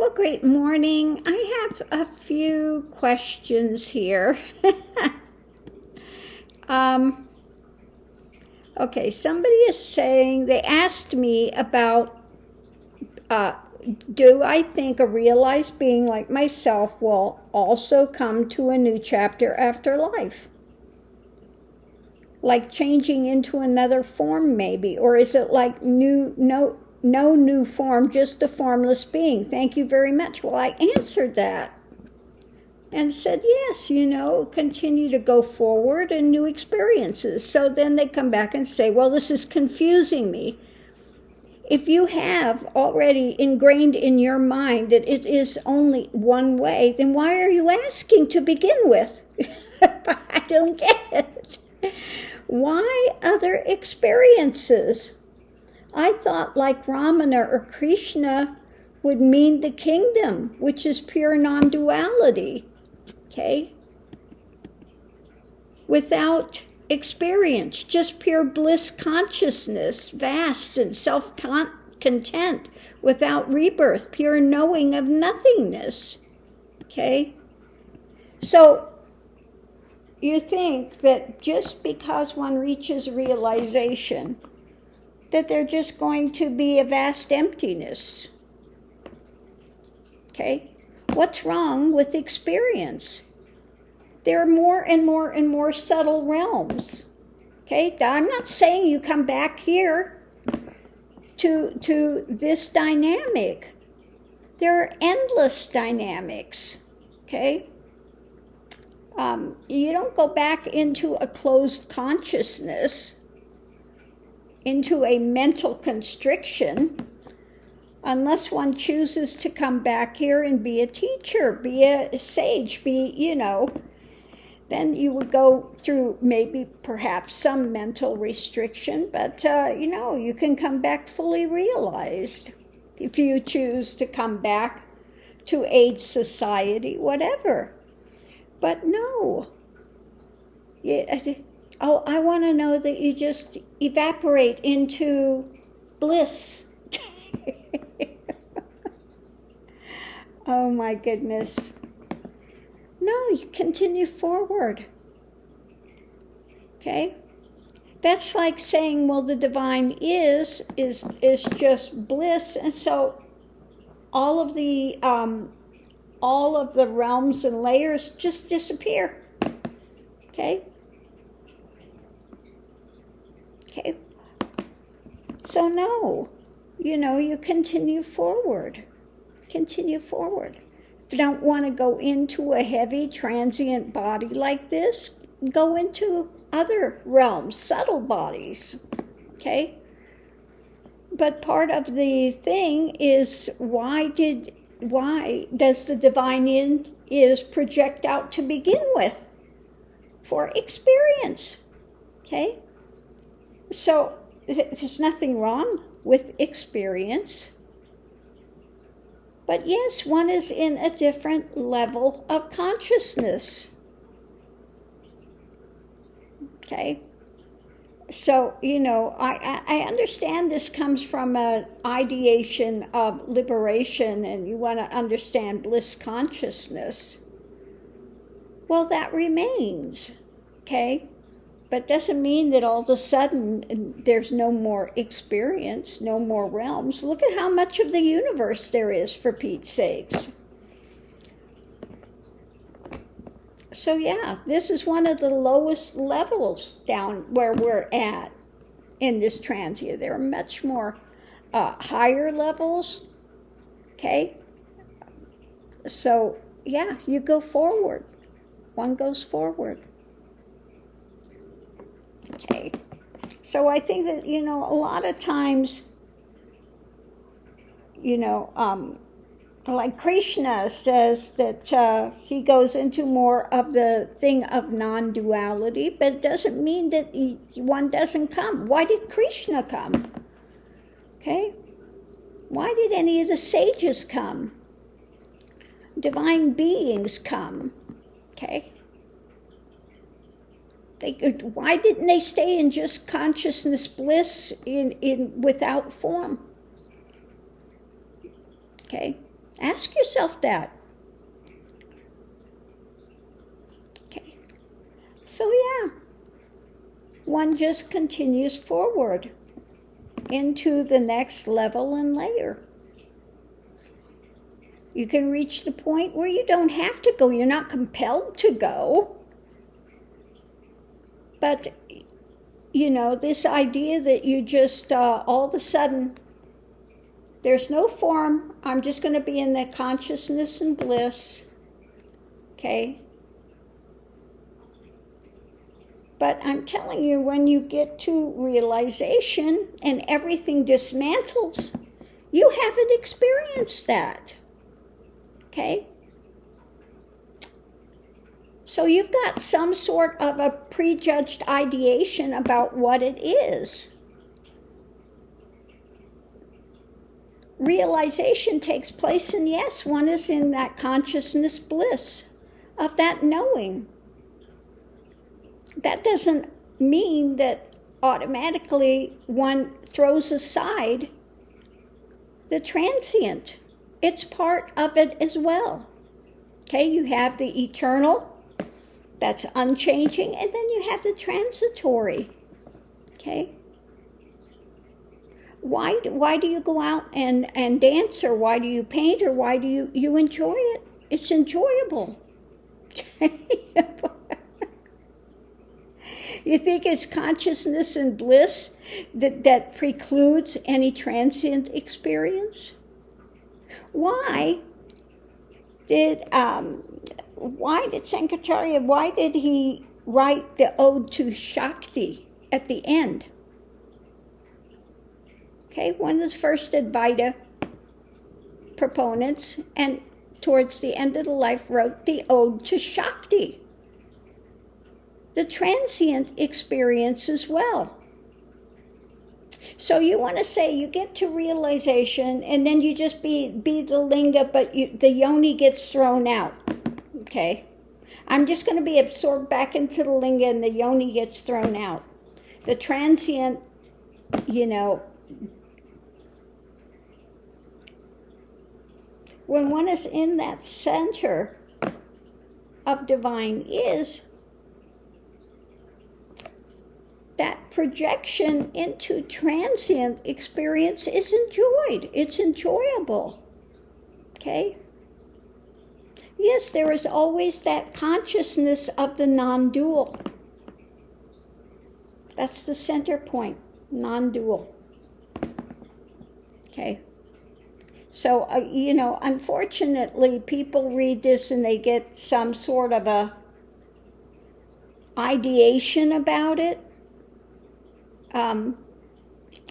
Well, great morning. I have a few questions here. Okay, somebody is saying, they asked me about, do I think a realized being like myself will also come to a new chapter after life? Like changing into another form maybe, or is it like no new form, just a formless being? Thank you very much. Well, I answered that and said, yes, continue to go forward and new experiences. So then they come back and say, well, this is confusing me. If you have already ingrained in your mind that it is only one way, then why are you asking to begin with? I don't get it. Why other experiences? I thought like Ramana or Krishna would mean the kingdom, which is pure non-duality, okay? Without experience, just pure bliss consciousness, vast and self-content, without rebirth, pure knowing of nothingness, okay? So you think that just because one reaches realization, that they're just going to be a vast emptiness. Okay? What's wrong with experience? There are more and more and more subtle realms. Okay? I'm not saying you come back here to this dynamic. There are endless dynamics. Okay? You don't go back into a closed consciousness, into a mental constriction, unless one chooses to come back here and be a teacher, be a sage, then you would go through maybe perhaps some mental restriction, but you can come back fully realized if you choose to come back to aid society, whatever. But no. I want to know that you just evaporate into bliss. Oh my goodness. No, you continue forward. Okay? That's like saying, well, the divine is just bliss, and so all of the realms and layers just disappear. Okay? Okay, so no, you continue forward. Continue forward. If you don't want to go into a heavy transient body like this, go into other realms, subtle bodies, okay? But part of the thing is, why does the divine is project out to begin with? For experience, okay? So there's nothing wrong with experience. But yes, one is in a different level of consciousness. Okay? So, I understand this comes from an ideation of liberation, and you want to understand bliss consciousness. Well, that remains, okay? But doesn't mean that all of a sudden there's no more experience, no more realms. Look at how much of the universe there is, for Pete's sakes. So yeah, this is one of the lowest levels down where we're at in this transient. There are much more higher levels, okay? So yeah, you go forward. One goes forward. Okay, so I think that, a lot of times, like Krishna says that he goes into more of the thing of non-duality, but it doesn't mean that one doesn't come. Why did Krishna come? Okay, why did any of the sages come? Divine beings come, okay? Why didn't they stay in just consciousness bliss in without form? Okay, Ask yourself that. Okay. So yeah, one just continues forward into the next level and layer. You can reach the point where you don't have to go. You're not compelled to go. But, this idea that you just all of a sudden, there's no form. I'm just going to be in the consciousness and bliss. Okay? But I'm telling you, when you get to realization and everything dismantles, you haven't experienced that. Okay? So you've got some sort of a prejudged ideation about what it is. Realization takes place, and yes, one is in that consciousness bliss of that knowing. That doesn't mean that automatically one throws aside the transient. It's part of it as well. Okay, you have the eternal, that's unchanging, and then you have the transitory. Okay? Why do you go out and dance, or why do you paint, or why do you enjoy it? It's enjoyable. You think it's consciousness and bliss that precludes any transient experience? Why did Sankaracharya, why did he write the Ode to Shakti at the end? Okay, one of the first Advaita proponents, and towards the end of the life wrote the Ode to Shakti, the transient experience as well. So you want to say you get to realization and then you just be the linga, but the yoni gets thrown out. Okay? I'm just going to be absorbed back into the linga and the yoni gets thrown out. The transient, when one is in that center of divine is, that projection into transient experience is enjoyed. It's enjoyable. Okay? Yes, there is always that consciousness of the non-dual. That's the center point, non-dual. Okay? So, unfortunately, people read this and they get some sort of a ideation about it.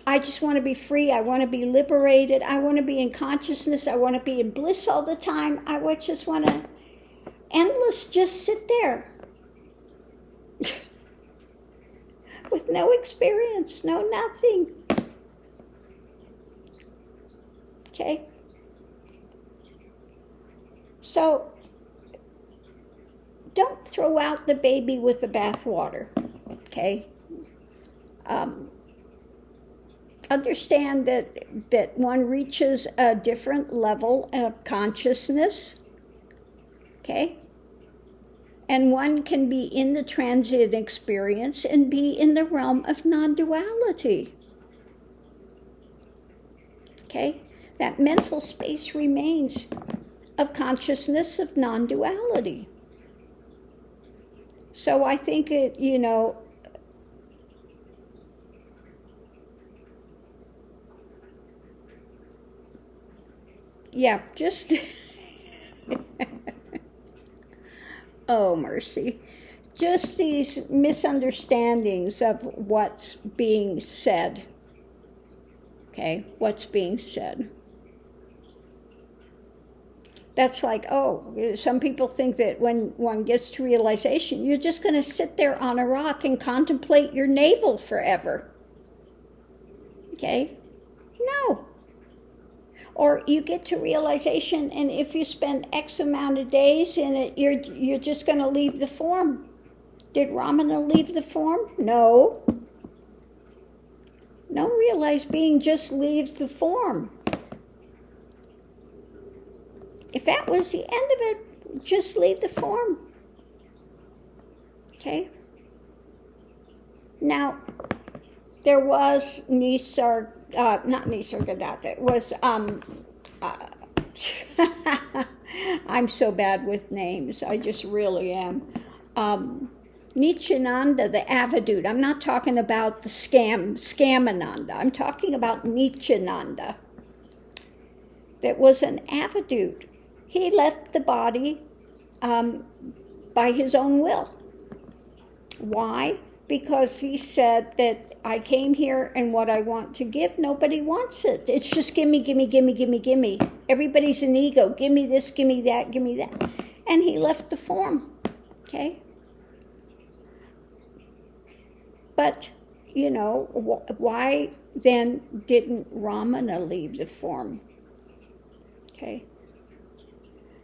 I just want to be free. I want to be liberated. I want to be in consciousness. I want to be in bliss all the time. I would just want to just sit there with no experience, no nothing. Okay? So, don't throw out the baby with the bathwater. Okay? Understand that one reaches a different level of consciousness, okay? And one can be in the transient experience and be in the realm of non-duality, okay? That mental space remains of consciousness of non-duality. So I think it, yeah, just, oh, mercy. Just these misunderstandings of what's being said. Okay, what's being said. That's like, some people think that when one gets to realization, you're just going to sit there on a rock and contemplate your navel forever. Okay? No. Or you get to realization, and if you spend X amount of days in it, you're just going to leave the form. Did Ramana leave the form? No. No realized being just leaves the form. If that was the end of it, just leave the form. Okay? Now, there was not Nisargadatta, it was, I'm so bad with names, I just really am. Nityananda, the Avadut. I'm not talking about the Scamananda. I'm talking about Nityananda. That was an Avadut. He left the body by his own will. Why? Because he said that I came here and what I want to give, nobody wants it. It's just gimme, gimme, gimme, gimme, gimme. Everybody's an ego. Gimme this, gimme that, gimme that. And he left the form. Okay? But, why then didn't Ramana leave the form? Okay?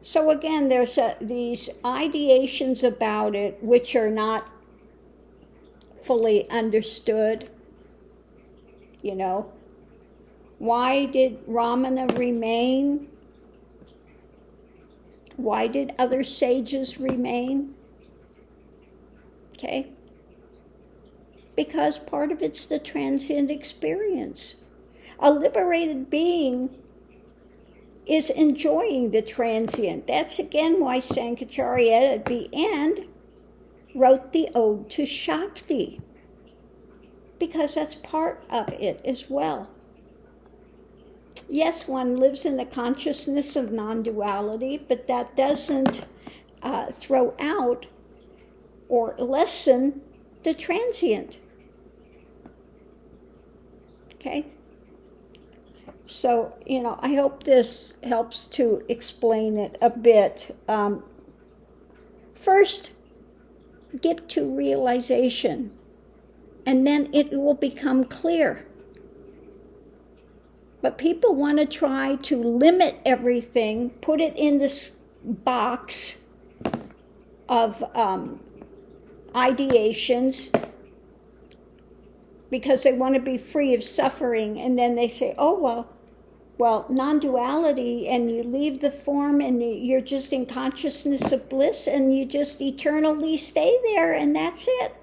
So again, there's these ideations about it which are not fully understood. Why did Ramana remain? Why did other sages remain? Okay? Because part of it's the transient experience. A liberated being is enjoying the transient. That's again why Sankaracharya at the end wrote the Ode to Shakti, because that's part of it as well. Yes, one lives in the consciousness of non-duality, but that doesn't throw out or lessen the transient. Okay? So, I hope this helps to explain it a bit. First, get to realization, and then it will become clear. But people want to try to limit everything, put it in this box of ideations, because they want to be free of suffering, and then they say, oh, well, non-duality, and you leave the form, and you're just in consciousness of bliss, and you just eternally stay there, and that's it.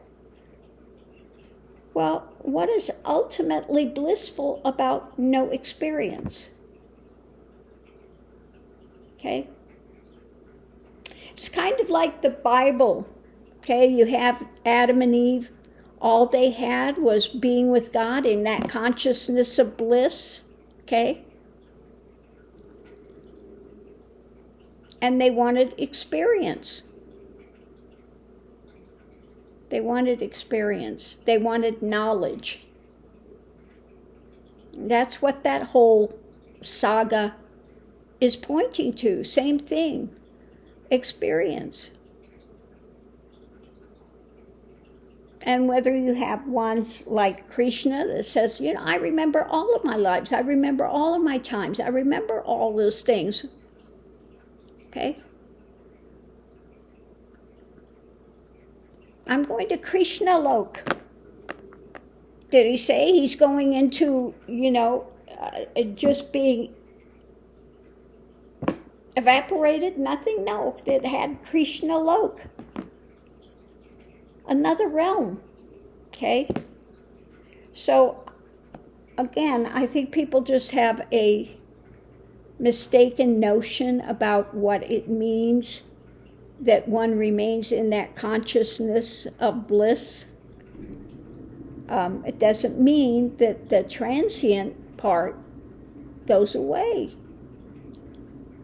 Well, what is ultimately blissful about no experience? Okay? It's kind of like the Bible. Okay, you have Adam and Eve. All they had was being with God in that consciousness of bliss. Okay? And they wanted experience. They wanted experience. They wanted knowledge. That's what that whole saga is pointing to. Same thing. Experience. And whether you have ones like Krishna that says, I remember all of my lives. I remember all of my times. I remember all those things. Okay? I'm going to Krishna Lok. Did he say he's going into, just being evaporated? Nothing? No. It had Krishna Lok. Another realm. Okay? So, again, I think people just have a mistaken notion about what it means that one remains in that consciousness of bliss. It doesn't mean that the transient part goes away.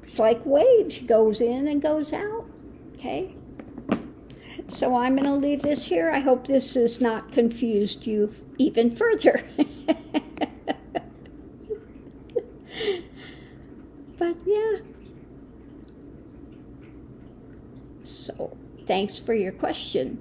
It's like waves, goes in and goes out. Okay? So I'm going to leave this here. I hope this has not confused you even further. But yeah. So, thanks for your question.